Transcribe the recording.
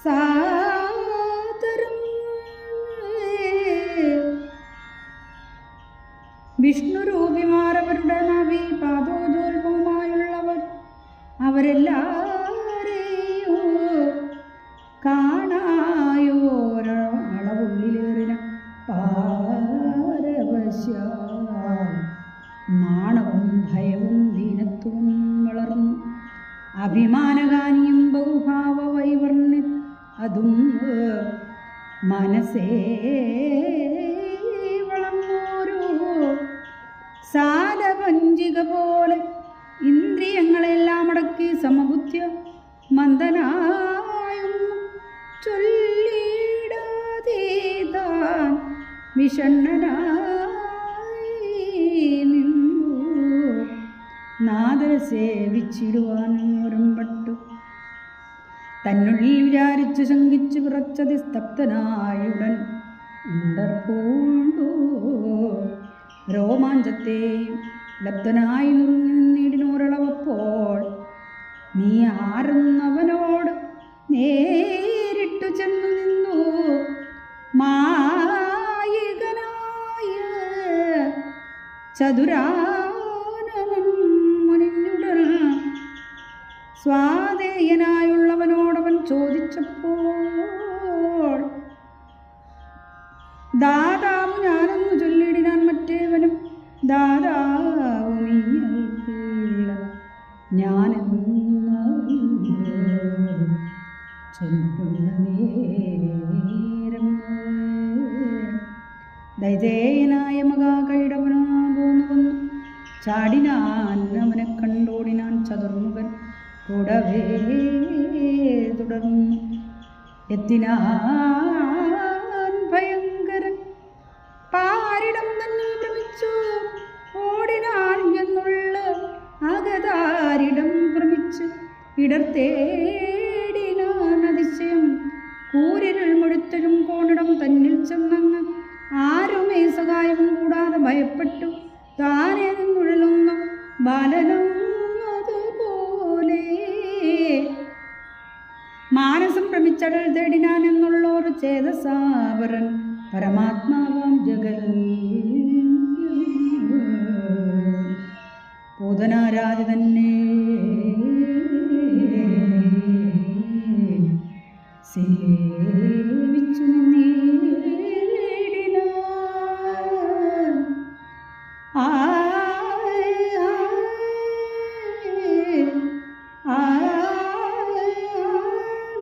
സാദരം വിഷ്ണുരൂപിമാരവരുടെ നാഭി പാദോജോൽപവുമായുള്ളവർ അവരെല്ലാരെയോ കാണായോരളവുള്ളിലേറിന പാരവശ്യ നാണവും ഭയവും ദീനത്വവും വളർന്നു അഭിമാനകാനിയും ബഹുഭാവ വൈവർണ്ണി അതും മനസ്സേ വളർന്നോരോ സാലപഞ്ചിക പോലെ ഇന്ദ്രിയങ്ങളെല്ലാം അടക്കി സമബുദ്ധ്യ മന്ദനായും ചൊല്ലിടാതെ താൻ വിഷണ്ണനായി നിന്നു നാദര സേവിച്ചിടുവാൻ ഒരുമ്പട്ടു തന്നുള്ളിൽ വിചാരിച്ചു ശങ്കിച്ചു വിറച്ചതി സ്തബ്ധനായുടൻ ഉണ്ടർപ്പൂണ്ടു രോമാഞ്ചത്തെയും ലബ്ധനായി നുറുങ്ങി നിന്നിടിനോരളവപ്പോൾ നീ ആരെന്നവനോട് നേരിട്ടു ചെന്നു നിന്നു മായികനായ ചതുരാനനൻ മുനിഞ്ഞുടൻ സ്വാധേയനായുള്ളവനോടവൻ ചോദിച്ചപ്പോൾ ദാതാവ് ഞാനെന്നു ചൊല്ലിടിനാൻ മറ്റേവനും ദാതാവ് നീയല്ല ഞാനെന്ന് ചൊല്ലുന്ന നേരം ദൈതേയനായ മകാകൈടവനാ പോന്നു വന്നു ചാടിനാൻ അവനെ കണ്ടോടിനാൻ ചതുർമുഖൻ കൂടവേ തുടർന്നു എത്തിനാൻ ഭയങ്കരൻ പാരിടം തന്നെ ഭ്രമിച്ചു ഓടിനാൻ എന്നുള്ള അകതാരിടം ഭ്രമിച്ച് ഇടർത്തേടിനാൻ അതിശയം കൂരിരുൾ മുഴുത്തഴും കോണിടം തന്നിൽ ചെന്നങ്ങ് ആരുമേ സഹായവും കൂടാതെ ഭയപ്പെട്ടു താനേ നിന്നുള്ളുന്ന ബാലനും അതുപോലെ മാനസം ഭ്രമിച്ചടൽ തേടിനാൻ എന്നുള്ളൊരു ചേതസാവരൻ പരമാത്മാവാം ജഗൽ പൂതനാരാജി തന്നെ സേ